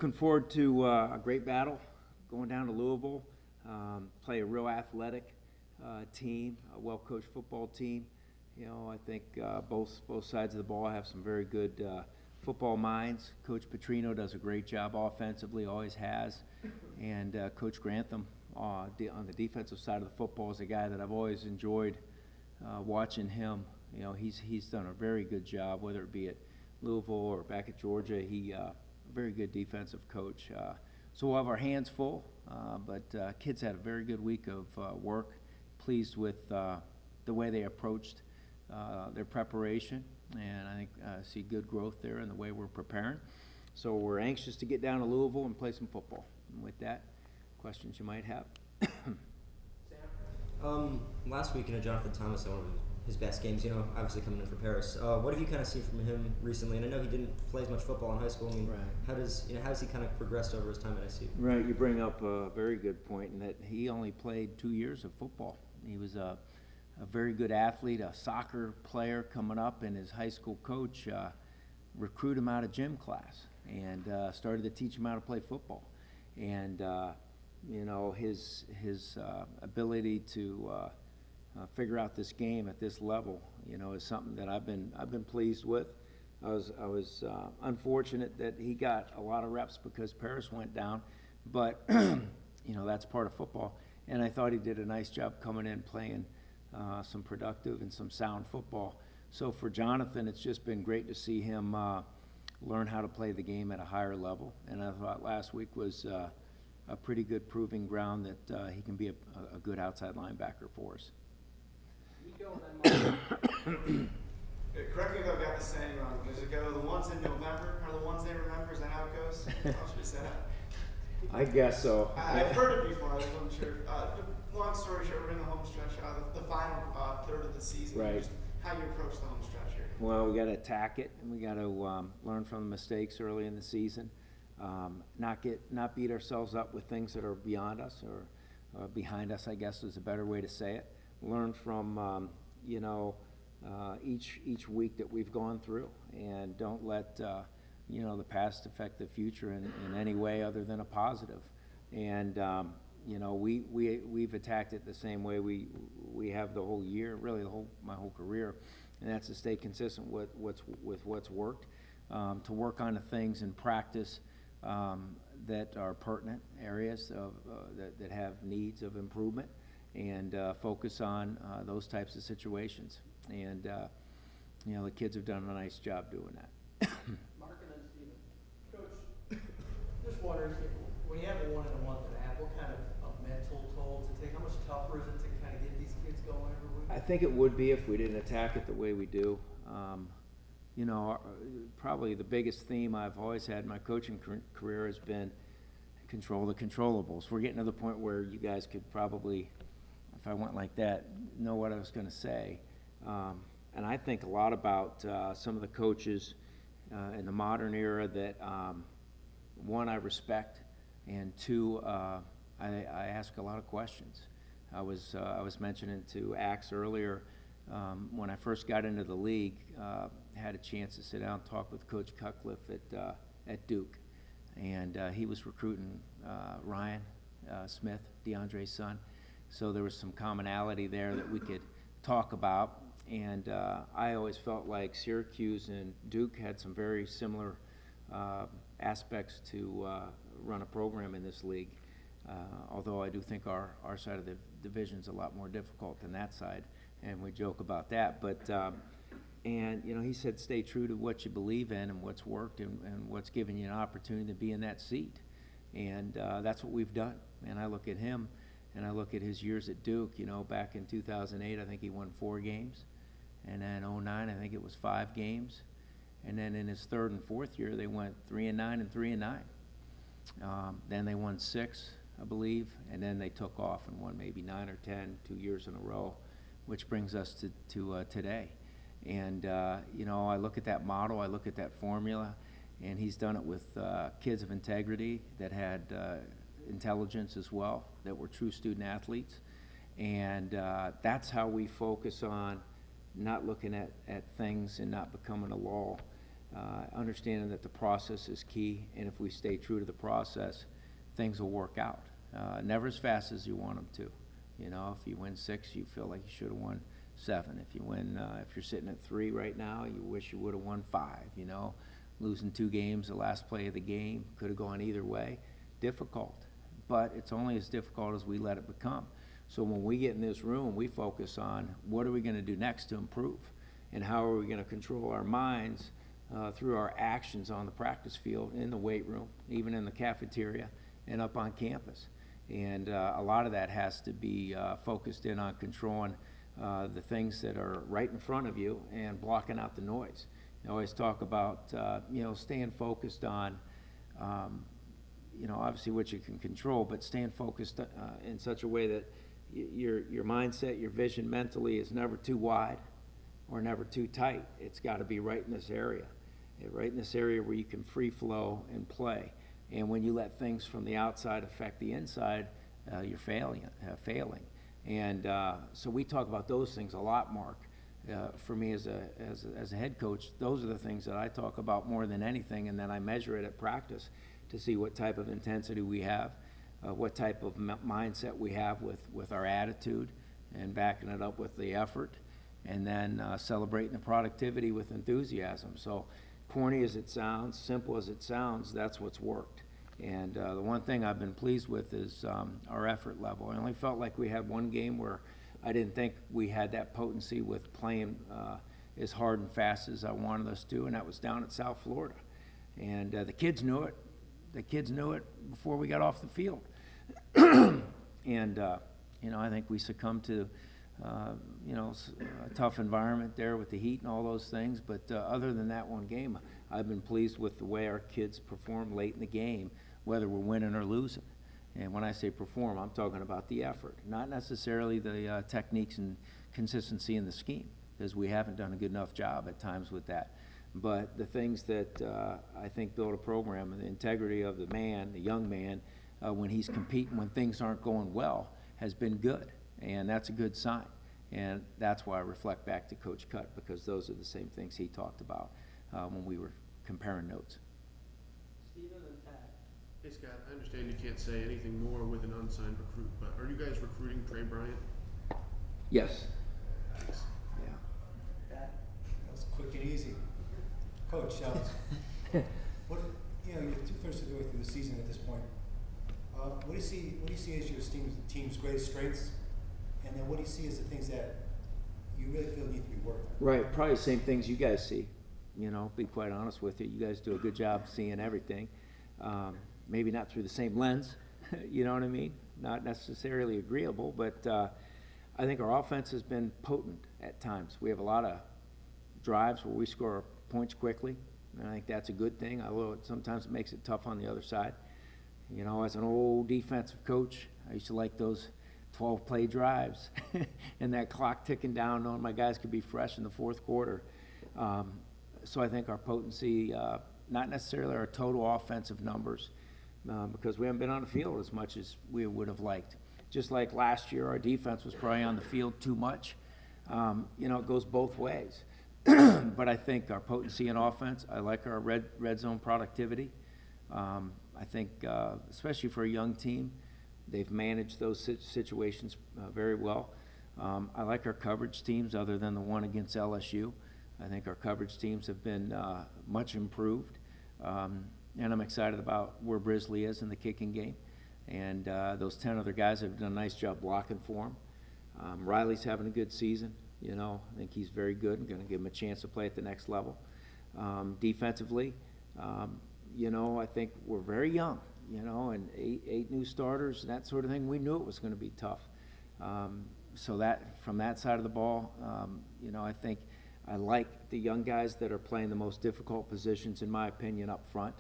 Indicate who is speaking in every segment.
Speaker 1: Looking forward to a great battle going down to Louisville. Play a real athletic team, a well-coached football team. You know, I think both sides of the ball have some very good football minds. Coach Petrino does a great job offensively, always has. And Coach Grantham on the defensive side of the football is a guy that I've always enjoyed watching him. You know, he's done a very good job, whether it be at Louisville or back at Georgia. He a very good defensive coach. So we'll have our hands full, but kids had a very good week of work. Pleased with the way they approached their preparation, and I think see good growth there in the way we're preparing. So we're anxious to get down to Louisville and play some football. And with that, questions you might have.
Speaker 2: Sam? Last week, Jonathan Thomas had one of his best games, obviously coming in for Paris. What have you kind of seen from him recently? And I know he didn't play as much football in high school. I mean,
Speaker 1: Right.
Speaker 2: how has he kind of progressed over his time at SC?
Speaker 1: Right, you bring up a very good point in that he only played 2 years of football. He was a very good athlete, a soccer player coming up, and his high school coach recruited him out of gym class and started to teach him how to play football. And his ability to figure out this game at this level, is something that I've been pleased with. I was unfortunate that he got a lot of reps because Paris went down, but that's part of football. And I thought he did a nice job coming in, playing some productive and some sound football. So for Jonathan, it's just been great to see him learn how to play the game at a higher level. And I thought last week was a pretty good proving ground that he can be a good outside linebacker for us.
Speaker 3: Correct me if I've got the saying wrong. Does it go the ones in November are the ones they remember? Is that how it goes? How should we say that?
Speaker 1: I guess so.
Speaker 3: I've heard it before. I wasn't sure. Long story short, we're in the home stretch, the final third of the season.
Speaker 1: Right.
Speaker 3: Just how you approach the home stretch here.
Speaker 1: Well, we got to attack it, and we got to learn from the mistakes early in the season. Not beat ourselves up with things that are beyond us or behind us, I guess is a better way to say it. Learn from each week that we've gone through, and don't let the past affect the future in any way other than a positive. And we've attacked it the same way we have the whole year, really my whole career, and that's to stay consistent with what's worked, to work on the things in practice that are pertinent areas that have needs of improvement, and focus on those types of situations. And the kids have done a nice job doing that.
Speaker 4: Mark and then Steven. Coach, just wondering, when you have a 1 and a 1.5, what kind of mental toll to take? How much tougher is it to kind of get these kids going every week?
Speaker 1: I think it would be if we didn't attack it the way we do. Probably the biggest theme I've always had in my coaching career has been control the controllables. We're getting to the point where you guys could probably, if I went like that, know what I was going to say. And I think a lot about some of the coaches in the modern era that, one, I respect, and two, I ask a lot of questions. I was mentioning to Axe earlier, when I first got into the league, had a chance to sit down and talk with Coach Cutcliffe at Duke, and he was recruiting Ryan Smith, DeAndre's son. So there was some commonality there that we could talk about. And I always felt like Syracuse and Duke had some very similar aspects to run a program in this league, although I do think our side of the division is a lot more difficult than that side, and we joke about that. But he said stay true to what you believe in and what's worked and what's given you an opportunity to be in that seat. And that's what we've done. And I look at him and I look at his years at Duke. Back in 2008, I think he won 4 games. And then 2009, I think it was 5 games. And then in his 3rd and 4th year, they went 3-9 and 3-9. Then they won 6, I believe, and then they took off and won maybe 9 or 10 2 years in a row, which brings us to today. And I look at that model, I look at that formula, and he's done it with kids of integrity that had intelligence as well, that were true student athletes. And that's how we focus on not looking at things and not becoming a law understanding that the process is key, and if we stay true to the process, things will work out. Never as fast as you want them to. You know, if you win 6, you feel like you should have won 7. If you win, if you're sitting at 3 right now, you wish you would have won 5. You know, losing 2 games, the last play of the game, could have gone either way. Difficult, but it's only as difficult as we let it become. So when we get in this room, we focus on what are we going to do next to improve, and how are we going to control our minds through our actions on the practice field, in the weight room, even in the cafeteria, and up on campus. And a lot of that has to be focused in on controlling the things that are right in front of you and blocking out the noise. I always talk about, you know, staying focused on, you know, obviously what you can control, but staying focused in such a way that your mindset, your vision mentally is never too wide or never too tight. It's got to be right in this area, right in this area where you can free flow and play. And when you let things from the outside affect the inside, you're failing. And so we talk about those things a lot, Mark. For me as a head coach, those are the things that I talk about more than anything, and then I measure it at practice to see what type of intensity we have, what type of mindset we have with our attitude, and backing it up with the effort, and then celebrating the productivity with enthusiasm. So corny as it sounds, simple as it sounds, that's what's worked. And the one thing I've been pleased with is our effort level. I only felt like we had one game where I didn't think we had that potency with playing as hard and fast as I wanted us to, and that was down at South Florida. And the kids knew it. The kids knew it before we got off the field. And, you know, I think we succumbed to, you know, a tough environment there with the heat and all those things. But other than that one game, I've been pleased with the way our kids perform late in the game, whether we're winning or losing. And when I say perform, I'm talking about the effort, not necessarily the techniques and consistency in the scheme, because we haven't done a good enough job at times with that. But the things that I think build a program, and the integrity of the man, the young man, when he's competing, when things aren't going well, has been good. And that's a good sign. And that's why I reflect back to Coach Cutt, because those are the same things he talked about when we were comparing notes.
Speaker 4: Stephen and Pat.
Speaker 5: Hey Scott, I understand you can't say anything more with an unsigned recruit, but are you guys recruiting Trey Bryant?
Speaker 1: Yes.
Speaker 5: Thanks.
Speaker 1: Yeah.
Speaker 4: Pat.
Speaker 6: That was quick and easy. Coach, what, you know, you're 2/3 of the way through the season at this point. What do you see as your team's greatest strengths, and then what do you see as the things that you really feel need to be worked on?
Speaker 1: Right, probably the same things you guys see. You know, be quite honest with you. You guys do a good job seeing everything. Maybe not through the same lens, you know what I mean? Not necessarily agreeable, but I think our offense has been potent at times. We have a lot of drives where we score points quickly, and I think that's a good thing, although sometimes it makes it tough on the other side. You know, as an old defensive coach, I used to like those 12-play drives and that clock ticking down, knowing my guys could be fresh in the fourth quarter. So I think our potency, not necessarily our total offensive numbers, because we haven't been on the field as much as we would have liked. Just like last year, our defense was probably on the field too much. You know, it goes both ways. But I think our potency in offense, I like our red zone productivity. I think, especially for a young team, they've managed those situations very well. I like our coverage teams, other than the one against LSU. I think our coverage teams have been much improved. And I'm excited about where Brisley is in the kicking game. And those 10 other guys have done a nice job blocking for him. Riley's having a good season. You know, I think he's very good and going to give him a chance to play at the next level. Defensively, you know, I think we're very young, you know, and eight new starters and that sort of thing. We knew it was going to be tough. So that, from that side of the ball, you know, I think I like the young guys that are playing the most difficult positions, in my opinion, up front.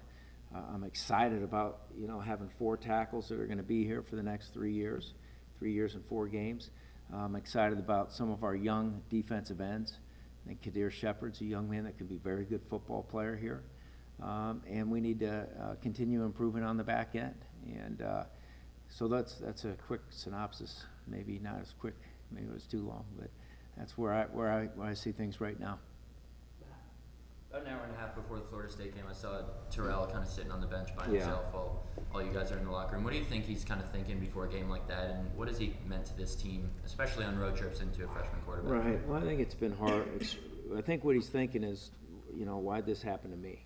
Speaker 1: I'm excited about, you know, having 4 tackles that are going to be here for the next 3 years, 3 years and 4 games. I'm excited about some of our young defensive ends. I think Kadir Shepard's a young man that could be a very good football player here. And we need to continue improving on the back end. And so that's a quick synopsis. Maybe not as quick, maybe it was too long, but that's where I see things right now.
Speaker 7: About an hour and a half before the Florida State game, I saw Terrell kind of sitting on the bench by
Speaker 1: Yeah.
Speaker 7: himself while all you guys are in the locker room. What do you think he's kind of thinking before a game like that, and what has he meant to this team, especially on road trips into a freshman quarterback?
Speaker 1: Right. Well, I think it's been hard. I think what he's thinking is, why'd this happen to me?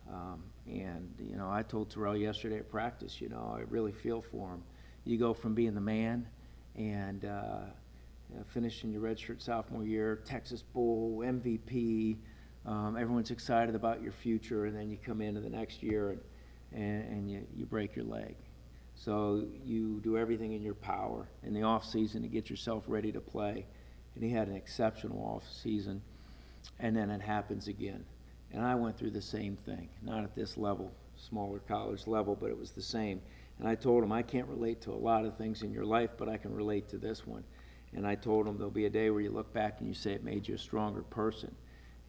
Speaker 1: I told Terrell yesterday at practice, I really feel for him. You go from being the man and finishing your redshirt sophomore year, Texas Bowl, MVP, everyone's excited about your future, and then you come into the next year and you break your leg. So you do everything in your power in the off season to get yourself ready to play. And he had an exceptional off season, and then it happens again. And I went through the same thing, not at this level, smaller college level, but it was the same. And I told him, I can't relate to a lot of things in your life, but I can relate to this one. And I told him there'll be a day where you look back and you say it made you a stronger person.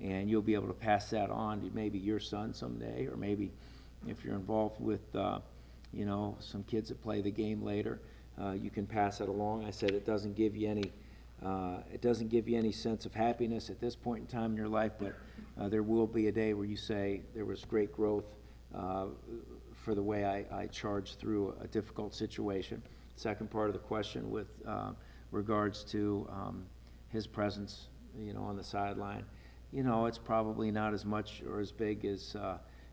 Speaker 1: And you'll be able to pass that on to maybe your son someday, or maybe if you're involved with, some kids that play the game later, you can pass it along. I said it doesn't give you any sense of happiness at this point in time in your life, but there will be a day where you say there was great growth for the way I charged through a difficult situation. Second part of the question with regards to his presence, on the sideline. It's probably not as much or as big as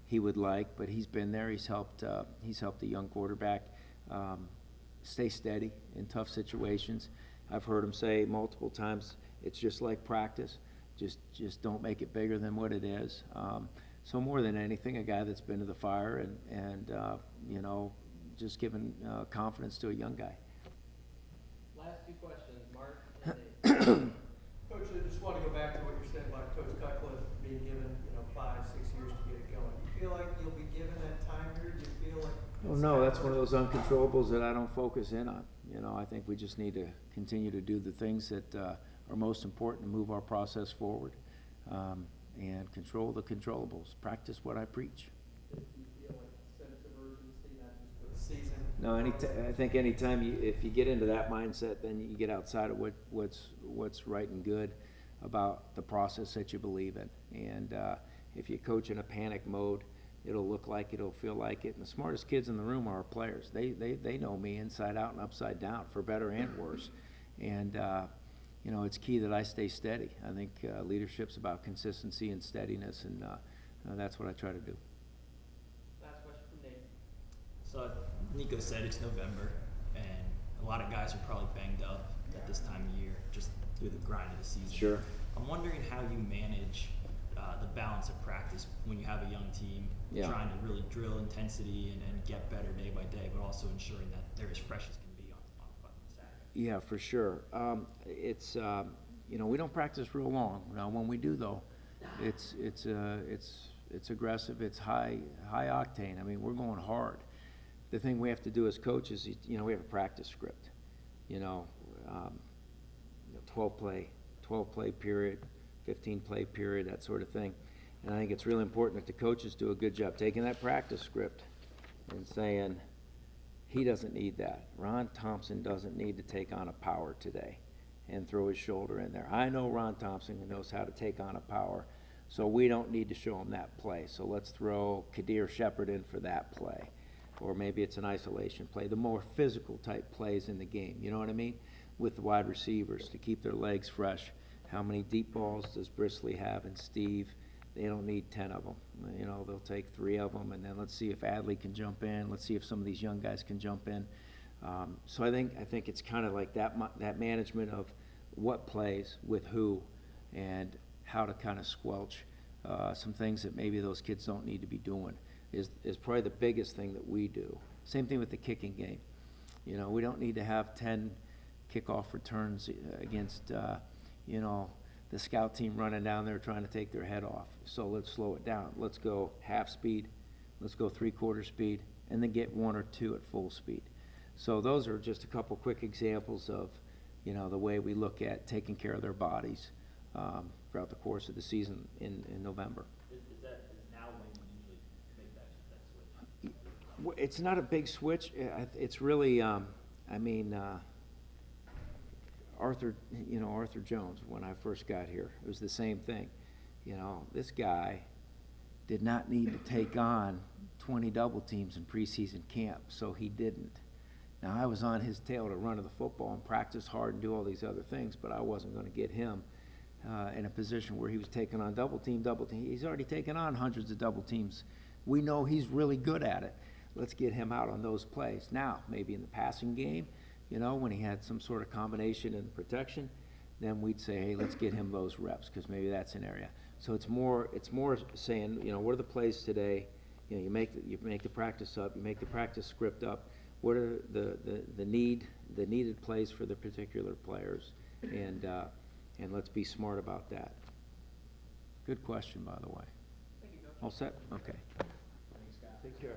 Speaker 1: he would like, but he's been there. He's helped a young quarterback stay steady in tough situations. I've heard him say multiple times, it's just like practice. Just don't make it bigger than what it is. So more than anything, a guy that's been to the fire and just giving confidence to a young guy.
Speaker 4: Last two questions, Mark and Nate. Coach, I just want to go back to what you said about Coach Cutcliffe being given, 5-6 years to get it going. Do you feel like you'll be given that time here? Do you feel like?
Speaker 1: Well, no, that's one of those uncontrollables that I don't focus in on. I think we just need to continue to do the things that are most important to move our process forward, and control the controllables. Practice what I preach.
Speaker 4: Do you feel like a sense of urgency, not just for the season?
Speaker 1: No, I think anytime if you get into that mindset, then you get outside of what's right and good about the process that you believe in. And if you coach in a panic mode, it'll look like it'll feel like it. And the smartest kids in the room are our players. They know me inside out and upside down, for better and worse. And it's key that I stay steady. I think leadership's about consistency and steadiness, and that's what I try to do.
Speaker 4: Last question from Nate.
Speaker 8: So Nico said it's November, and a lot of guys are probably banged up at this time of year, just through the grind of the season.
Speaker 1: Sure.
Speaker 8: I'm wondering how you manage the balance of practice when you have a young team, trying to really drill intensity and get better day by day, but also ensuring that they're as fresh as can be on Saturday.
Speaker 1: Yeah, for sure. It's we don't practice real long. Now, when we do though, it's aggressive. It's high octane. I mean, we're going hard. The thing we have to do as coaches, we have a practice script. 12 play period, 15 play period, that sort of thing. And I think it's really important that the coaches do a good job taking that practice script and saying, he doesn't need that. Ron Thompson doesn't need to take on a power today and throw his shoulder in there. I know Ron Thompson knows how to take on a power, so we don't need to show him that play. So let's throw Kadir Shepard in for that play. Or maybe it's an isolation play, the more physical type plays in the game, you know what I mean? With the wide receivers to keep their legs fresh. How many deep balls does Brisley have and Steve? They don't need 10 of them. They'll take 3 of them, and then let's see if Adley can jump in. Let's see if some of these young guys can jump in. So I think it's kind of like that management of what plays with who and how to kind of squelch some things that maybe those kids don't need to be doing is probably the biggest thing that we do. Same thing with the kicking game. We don't need to have 10 kickoff returns against, the scout team running down there trying to take their head off. So let's slow it down. Let's go half speed. Let's go 3/4 speed, and then get 1 or 2 at full speed. So those are just a couple quick examples of, the way we look at taking care of their bodies throughout the course of the season in November.
Speaker 8: Is now when you usually make that switch?
Speaker 1: It's not a big switch. It's really, Arthur Jones, when I first got here, it was the same thing. This guy did not need to take on 20 double teams in preseason camp, so he didn't. Now, I was on his tail to run to the football and practice hard and do all these other things, but I wasn't going to get him in a position where he was taking on double team. He's already taken on hundreds of double teams. We know he's really good at it. Let's get him out on those plays. Now, maybe in the passing game, when he had some sort of combination in protection, then we'd say, hey, let's get him those reps, because maybe that's an area. So it's more saying, what are the plays today? You make the practice up, you make the practice script up. What are the needed plays for the particular players, and let's be smart about that. Good question, by the way.
Speaker 4: Thank you, Coach.
Speaker 1: All set? Okay.
Speaker 4: Thanks, Scott.
Speaker 1: Take care.